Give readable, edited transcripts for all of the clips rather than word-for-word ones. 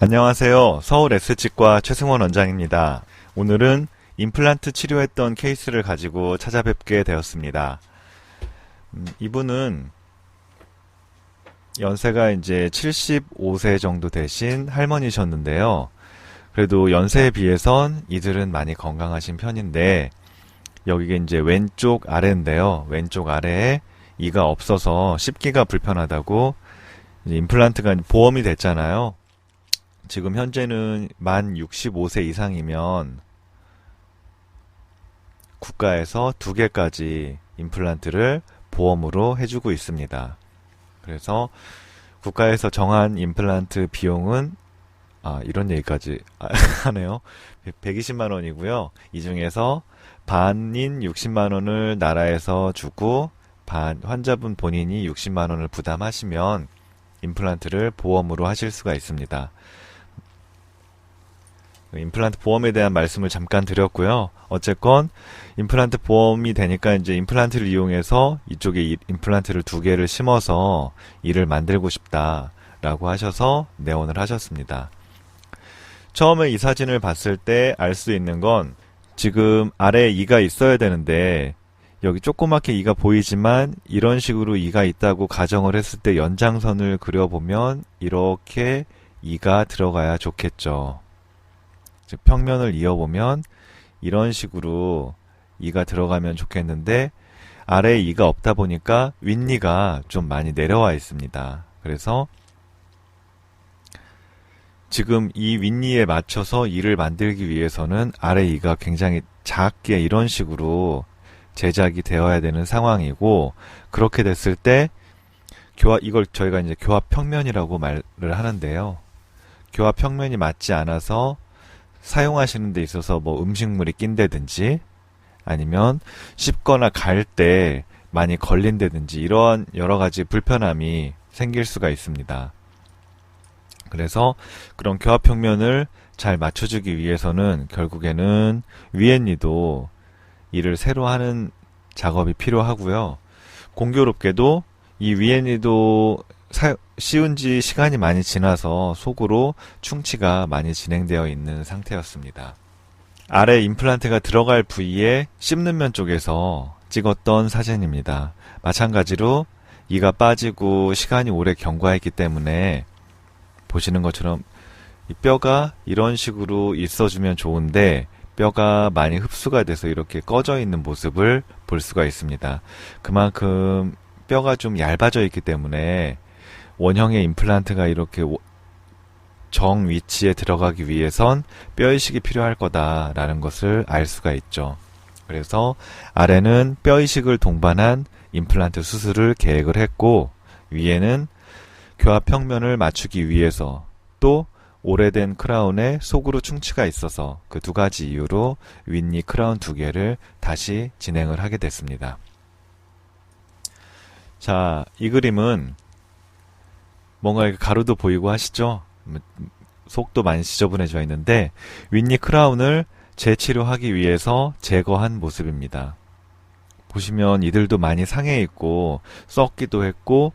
안녕하세요. 서울 S치과 최승원 원장입니다. 오늘은 임플란트 치료했던 케이스를 가지고 찾아뵙게 되었습니다. 이분은 연세가 이제 75세 정도 되신 할머니셨는데요. 그래도 연세에 비해선 이들은 많이 건강하신 편인데, 여기가 이제 왼쪽 아래인데요. 왼쪽 아래에 이가 없어서 씹기가 불편하다고 이제 임플란트가 보험이 됐잖아요. 지금 현재는 만 65세 이상이면 국가에서 2개까지 임플란트를 보험으로 해주고 있습니다. 그래서 국가에서 정한 임플란트 비용은 이런 얘기까지 하네요. 120만 원이고요. 이 중에서 반인 60만 원을 나라에서 주고 환자분 본인이 60만 원을 부담하시면 임플란트를 보험으로 하실 수가 있습니다. 임플란트 보험에 대한 말씀을 잠깐 드렸고요. 어쨌건 임플란트 보험이 되니까 이제 임플란트를 이용해서 이쪽에 임플란트를 2개를 심어서 이를 만들고 싶다라고 하셔서 내원을 하셨습니다. 처음에 이 사진을 봤을 때 알 수 있는 건 지금 아래에 이가 있어야 되는데 여기 조그맣게 이가 보이지만 이런 식으로 이가 있다고 가정을 했을 때 연장선을 그려보면 이렇게 이가 들어가야 좋겠죠. 즉 평면을 이어보면 이런 식으로 이가 들어가면 좋겠는데 아래에 이가 없다 보니까 윗니가 좀 많이 내려와 있습니다. 그래서 지금 이 윗니에 맞춰서 이를 만들기 위해서는 아래 이가 굉장히 작게 이런 식으로 제작이 되어야 되는 상황이고, 그렇게 됐을 때 이걸 저희가 이제 교합 평면이라고 말을 하는데요. 교합 평면이 맞지 않아서 사용하시는 데 있어서 뭐 음식물이 낀다든지 아니면 씹거나 갈 때 많이 걸린다든지 이러한 여러 가지 불편함이 생길 수가 있습니다. 그래서 그런 교합 평면을 잘 맞춰주기 위해서는 결국에는 위엔니도 이를 새로 하는 작업이 필요하고요. 공교롭게도 이 위엔니도 씌운 지 시간이 많이 지나서 속으로 충치가 많이 진행되어 있는 상태였습니다. 아래 임플란트가 들어갈 부위에 씹는 면 쪽에서 찍었던 사진입니다. 마찬가지로 이가 빠지고 시간이 오래 경과했기 때문에 보시는 것처럼 이 뼈가 이런 식으로 있어주면 좋은데 뼈가 많이 흡수가 돼서 이렇게 꺼져 있는 모습을 볼 수가 있습니다. 그만큼 뼈가 좀 얇아져 있기 때문에 원형의 임플란트가 이렇게 정 위치에 들어가기 위해선 뼈이식이 필요할 거다라는 것을 알 수가 있죠. 그래서 아래는 뼈이식을 동반한 임플란트 수술을 계획을 했고, 위에는 교합 평면을 맞추기 위해서 또 오래된 크라운에 속으로 충치가 있어서 그 2가지 이유로 윗니 크라운 2개를 다시 진행을 하게 됐습니다. 자, 이 그림은 뭔가 가루도 보이고 하시죠? 속도 많이 지저분해져 있는데 윗니 크라운을 재치료하기 위해서 제거한 모습입니다. 보시면 이들도 많이 상해 있고 썩기도 했고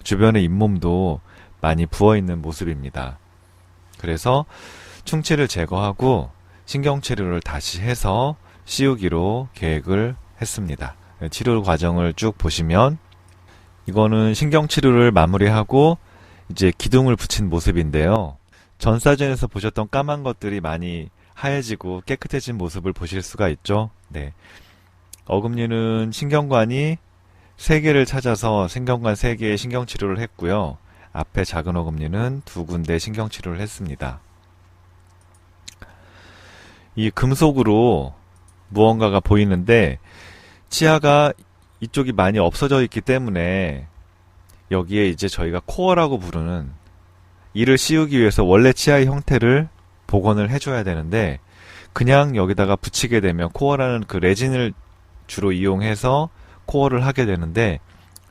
주변의 잇몸도 많이 부어있는 모습입니다. 그래서 충치를 제거하고 신경치료를 다시 해서 씌우기로 계획을 했습니다. 치료 과정을 쭉 보시면 이거는 신경치료를 마무리하고 이제 기둥을 붙인 모습인데요. 전 사진에서 보셨던 까만 것들이 많이 하얘지고 깨끗해진 모습을 보실 수가 있죠. 네. 어금니는 신경관이 3개를 찾아서 신경관 3개의 신경치료를 했고요. 앞에 작은 어금니는 2군데 신경치료를 했습니다. 이 금속으로 무언가가 보이는데 치아가 이쪽이 많이 없어져 있기 때문에 여기에 이제 저희가 코어라고 부르는 이를 씌우기 위해서 원래 치아의 형태를 복원을 해줘야 되는데 그냥 여기다가 붙이게 되면 코어라는 그 레진을 주로 이용해서 코어를 하게 되는데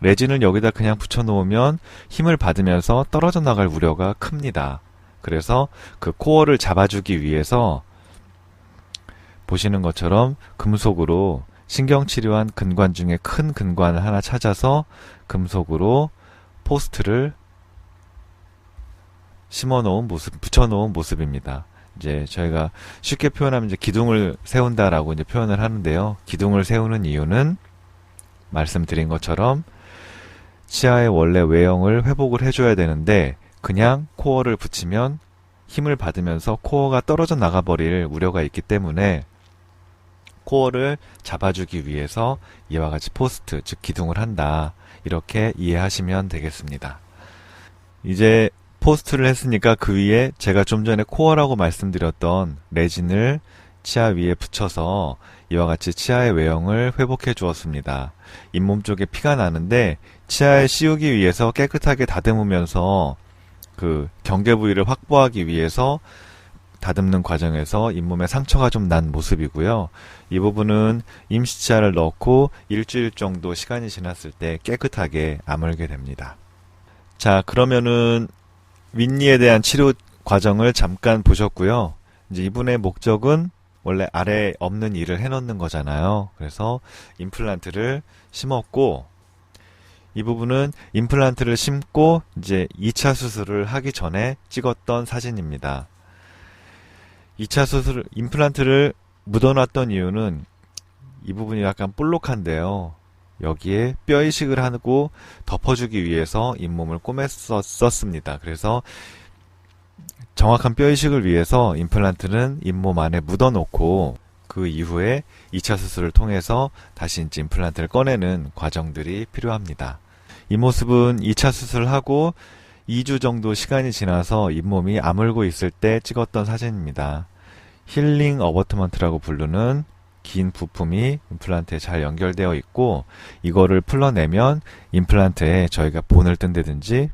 레진을 여기다 그냥 붙여 놓으면 힘을 받으면서 떨어져 나갈 우려가 큽니다. 그래서 그 코어를 잡아주기 위해서 보시는 것처럼 금속으로 신경치료한 근관 중에 큰 근관을 하나 찾아서 금속으로 포스트를 심어놓은 모습, 붙여놓은 모습입니다. 이제 저희가 쉽게 표현하면 이제 기둥을 세운다라고 이제 표현을 하는데요. 기둥을 세우는 이유는 말씀드린 것처럼 치아의 원래 외형을 회복을 해줘야 되는데 그냥 코어를 붙이면 힘을 받으면서 코어가 떨어져 나가버릴 우려가 있기 때문에 코어를 잡아주기 위해서 이와 같이 포스트, 즉 기둥을 한다. 이렇게 이해하시면 되겠습니다. 이제 포스트를 했으니까 그 위에 제가 좀 전에 코어라고 말씀드렸던 레진을 치아 위에 붙여서 이와 같이 치아의 외형을 회복해 주었습니다. 잇몸 쪽에 피가 나는데 치아에 씌우기 위해서 깨끗하게 다듬으면서 그 경계 부위를 확보하기 위해서 다듬는 과정에서 잇몸에 상처가 좀 난 모습이고요. 이 부분은 임시치아를 넣고 일주일 정도 시간이 지났을 때 깨끗하게 아물게 됩니다. 자, 그러면은 윗니에 대한 치료 과정을 잠깐 보셨고요. 이제 이분의 목적은 원래 아래에 없는 일을 해놓는 거잖아요. 그래서 임플란트를 심었고, 이 부분은 임플란트를 심고 이제 2차 수술을 하기 전에 찍었던 사진입니다. 2차 수술, 임플란트를 묻어놨던 이유는 이 부분이 약간 볼록한데요. 여기에 뼈 이식을 하고 덮어주기 위해서 잇몸을 꼬맸었습니다. 그래서 정확한 뼈 이식을 위해서 임플란트는 잇몸 안에 묻어놓고 그 이후에 2차 수술을 통해서 다시 이제 임플란트를 꺼내는 과정들이 필요합니다. 이 모습은 2차 수술을 하고 2주 정도 시간이 지나서 잇몸이 아물고 있을 때 찍었던 사진입니다. 힐링 어버트먼트라고 부르는 긴 부품이 임플란트에 잘 연결되어 있고 이거를 풀러내면 임플란트에 저희가 본을 뜬다든지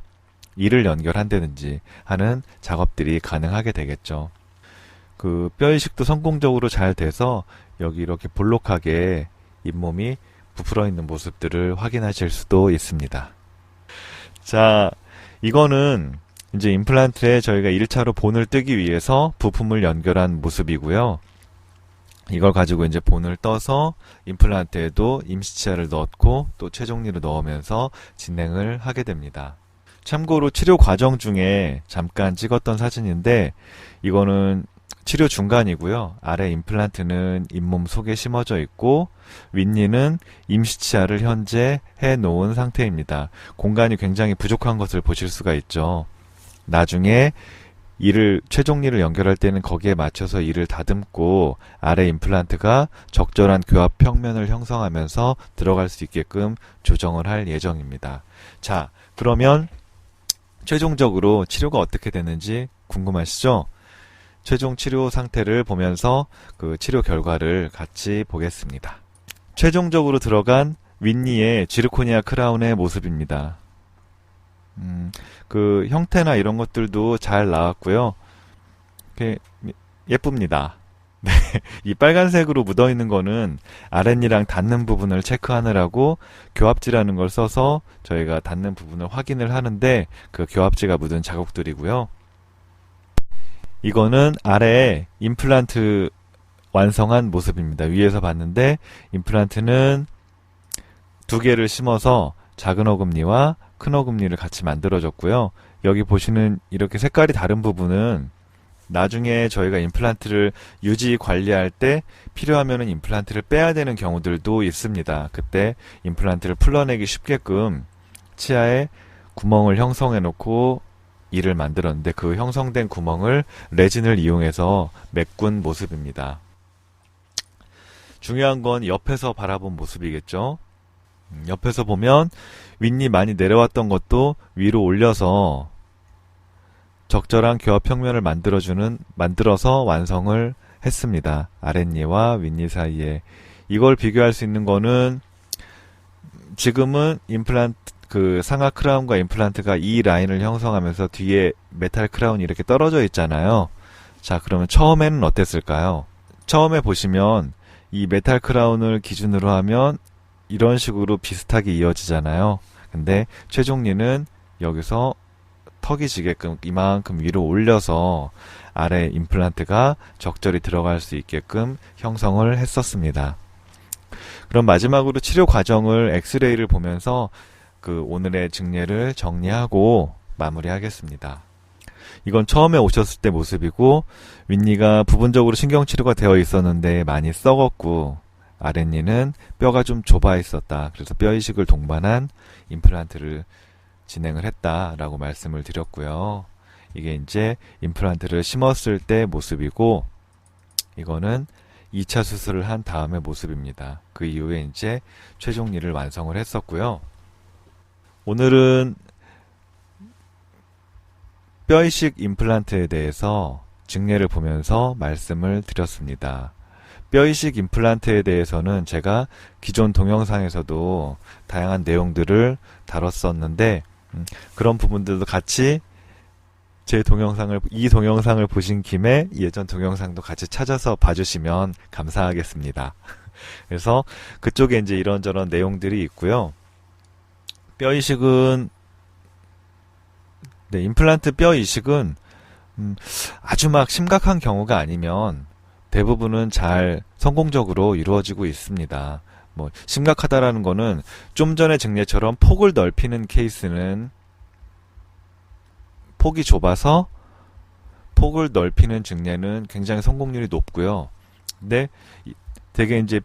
이를 연결한다든지 하는 작업들이 가능하게 되겠죠. 그 뼈이식도 성공적으로 잘 돼서 여기 이렇게 볼록하게 잇몸이 부풀어 있는 모습들을 확인하실 수도 있습니다. 자, 이거는 이제 임플란트에 저희가 1차로 본을 뜨기 위해서 부품을 연결한 모습이고요. 이걸 가지고 이제 본을 떠서 임플란트에도 임시치아를 넣고 또 최종리를 넣으면서 진행을 하게 됩니다. 참고로 치료 과정 중에 잠깐 찍었던 사진인데 이거는 치료 중간이고요. 아래 임플란트는 잇몸 속에 심어져 있고 윗니는 임시치아를 현재 해놓은 상태입니다. 공간이 굉장히 부족한 것을 보실 수가 있죠. 나중에 이를 최종리를 연결할 때는 거기에 맞춰서 이를 다듬고 아래 임플란트가 적절한 교합 평면을 형성하면서 들어갈 수 있게끔 조정을 할 예정입니다. 자, 그러면 최종적으로 치료가 어떻게 되는지 궁금하시죠? 최종 치료 상태를 보면서 그 치료 결과를 같이 보겠습니다. 최종적으로 들어간 윗니의 지르코니아 크라운의 모습입니다. 그 형태나 이런 것들도 잘 나왔고요. 예쁩니다. 네, 이 빨간색으로 묻어있는 거는 아랫니랑 닿는 부분을 체크하느라고 교합지라는 걸 써서 저희가 닿는 부분을 확인을 하는데 그 교합지가 묻은 자국들이고요. 이거는 아래에 임플란트 완성한 모습입니다. 위에서 봤는데 임플란트는 2개를 심어서 작은 어금니와 큰 어금니를 같이 만들어줬고요. 여기 보시는 이렇게 색깔이 다른 부분은 나중에 저희가 임플란트를 유지 관리할 때 필요하면은 임플란트를 빼야 되는 경우들도 있습니다. 그때 임플란트를 풀러내기 쉽게끔 치아에 구멍을 형성해 놓고 이를 만들었는데 그 형성된 구멍을 레진을 이용해서 메꾼 모습입니다. 중요한 건 옆에서 바라본 모습이겠죠. 옆에서 보면 윗니 많이 내려왔던 것도 위로 올려서 적절한 교합 평면을 만들어서 완성을 했습니다. 아랫니와 윗니 사이에. 이걸 비교할 수 있는 거는 지금은 임플란트 그 상하 크라운과 임플란트가 이 라인을 형성하면서 뒤에 메탈 크라운이 이렇게 떨어져 있잖아요. 자, 그러면 처음에는 어땠을까요? 처음에 보시면 이 메탈 크라운을 기준으로 하면 이런 식으로 비슷하게 이어지잖아요. 근데 최종리는 여기서 턱이 지게끔 이만큼 위로 올려서 아래 임플란트가 적절히 들어갈 수 있게끔 형성을 했었습니다. 그럼 마지막으로 치료 과정을 엑스레이를 보면서 그 오늘의 증례를 정리하고 마무리하겠습니다. 이건 처음에 오셨을 때 모습이고, 윗니가 부분적으로 신경치료가 되어 있었는데 많이 썩었고, 아랫니는 뼈가 좀 좁아 있었다. 그래서 뼈 이식을 동반한 임플란트를 진행을 했다라고 말씀을 드렸고요. 이게 이제 임플란트를 심었을 때 모습이고, 이거는 2차 수술을 한 다음의 모습입니다. 그 이후에 이제 최종니를 완성을 했었고요. 오늘은 뼈이식 임플란트에 대해서 증례를 보면서 말씀을 드렸습니다. 뼈이식 임플란트에 대해서는 제가 기존 동영상에서도 다양한 내용들을 다뤘었는데, 그런 부분들도 같이 이 동영상을 보신 김에 예전 동영상도 같이 찾아서 봐주시면 감사하겠습니다. 그래서 그쪽에 이제 이런저런 내용들이 있고요. 뼈 이식은, 네, 임플란트 뼈 이식은, 아주 막 심각한 경우가 아니면 대부분은 잘 성공적으로 이루어지고 있습니다. 뭐, 심각하다라는 거는 좀 전에 증례처럼 폭을 넓히는 케이스는 폭이 좁아서 폭을 넓히는 증례는 굉장히 성공률이 높고요. 근데 되게 이제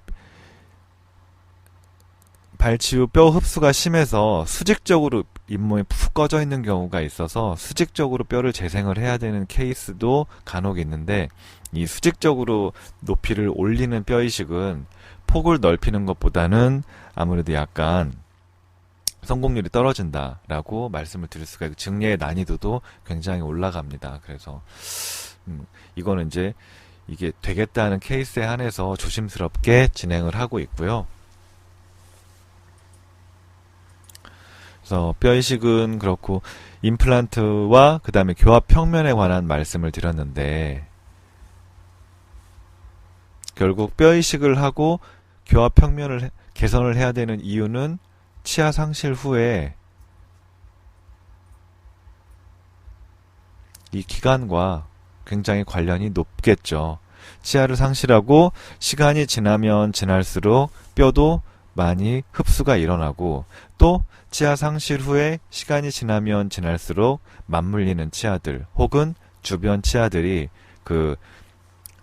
발치 후 뼈 흡수가 심해서 수직적으로 잇몸이 푹 꺼져 있는 경우가 있어서 수직적으로 뼈를 재생을 해야 되는 케이스도 간혹 있는데, 이 수직적으로 높이를 올리는 뼈 이식은 폭을 넓히는 것보다는 아무래도 약간 성공률이 떨어진다라고 말씀을 드릴 수가 있고, 증례의 난이도도 굉장히 올라갑니다. 그래서 이거는 이제 이게 되겠다는 케이스에 한해서 조심스럽게 진행을 하고 있고요. 그래서 뼈 이식은 그렇고, 임플란트와 그 다음에 교합 평면에 관한 말씀을 드렸는데, 결국 뼈 이식을 하고 교합 평면을 개선을 해야 되는 이유는 치아 상실 후에 이 기간과 굉장히 관련이 높겠죠. 치아를 상실하고 시간이 지나면 지날수록 뼈도 많이 흡수가 일어나고, 또 치아 상실 후에 시간이 지나면 지날수록 맞물리는 치아들 혹은 주변 치아들이 그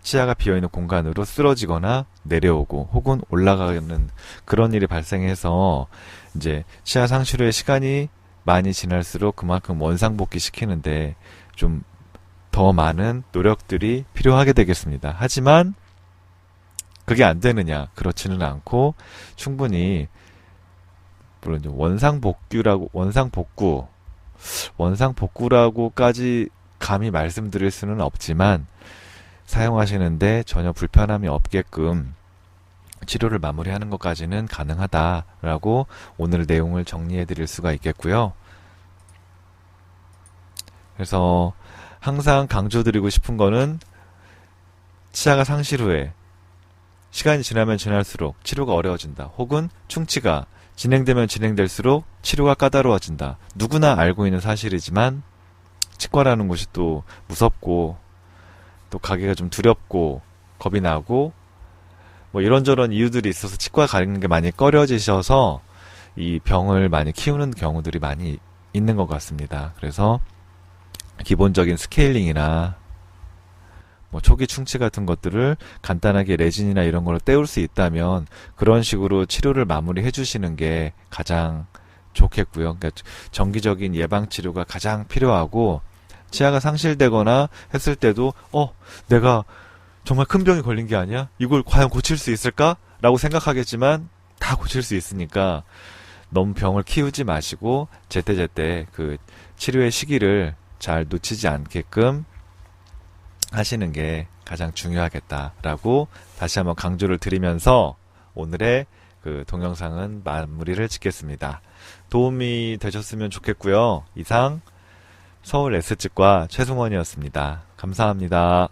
치아가 비어있는 공간으로 쓰러지거나 내려오고 혹은 올라가는 그런 일이 발생해서 이제 치아 상실 후에 시간이 많이 지날수록 그만큼 원상복귀 시키는데 좀 더 많은 노력들이 필요하게 되겠습니다. 하지만 그게 안 되느냐? 그렇지는 않고, 충분히 물론 원상복구라고까지 감히 말씀드릴 수는 없지만, 사용하시는데 전혀 불편함이 없게끔 치료를 마무리하는 것까지는 가능하다라고 오늘 내용을 정리해 드릴 수가 있겠고요. 그래서 항상 강조드리고 싶은 거는, 치아가 상실 후에 시간이 지나면 지날수록 치료가 어려워진다. 혹은 충치가 진행되면 진행될수록 치료가 까다로워진다. 누구나 알고 있는 사실이지만, 치과라는 곳이 또 무섭고 또 가기가 좀 두렵고 겁이 나고 뭐 이런저런 이유들이 있어서 치과 가는 게 많이 꺼려지셔서 이 병을 많이 키우는 경우들이 많이 있는 것 같습니다. 그래서 기본적인 스케일링이나 뭐 초기 충치 같은 것들을 간단하게 레진이나 이런 걸로 때울 수 있다면 그런 식으로 치료를 마무리해 주시는 게 가장 좋겠고요. 그러니까 정기적인 예방 치료가 가장 필요하고, 치아가 상실되거나 했을 때도 내가 정말 큰 병이 걸린 게 아니야? 이걸 과연 고칠 수 있을까? 라고 생각하겠지만 다 고칠 수 있으니까 너무 병을 키우지 마시고 제때제때 그 치료의 시기를 잘 놓치지 않게끔 하시는 게 가장 중요하겠다라고 다시 한번 강조를 드리면서 오늘의 그 동영상은 마무리를 짓겠습니다. 도움이 되셨으면 좋겠고요. 이상 서울 S치과 최승원이었습니다. 감사합니다.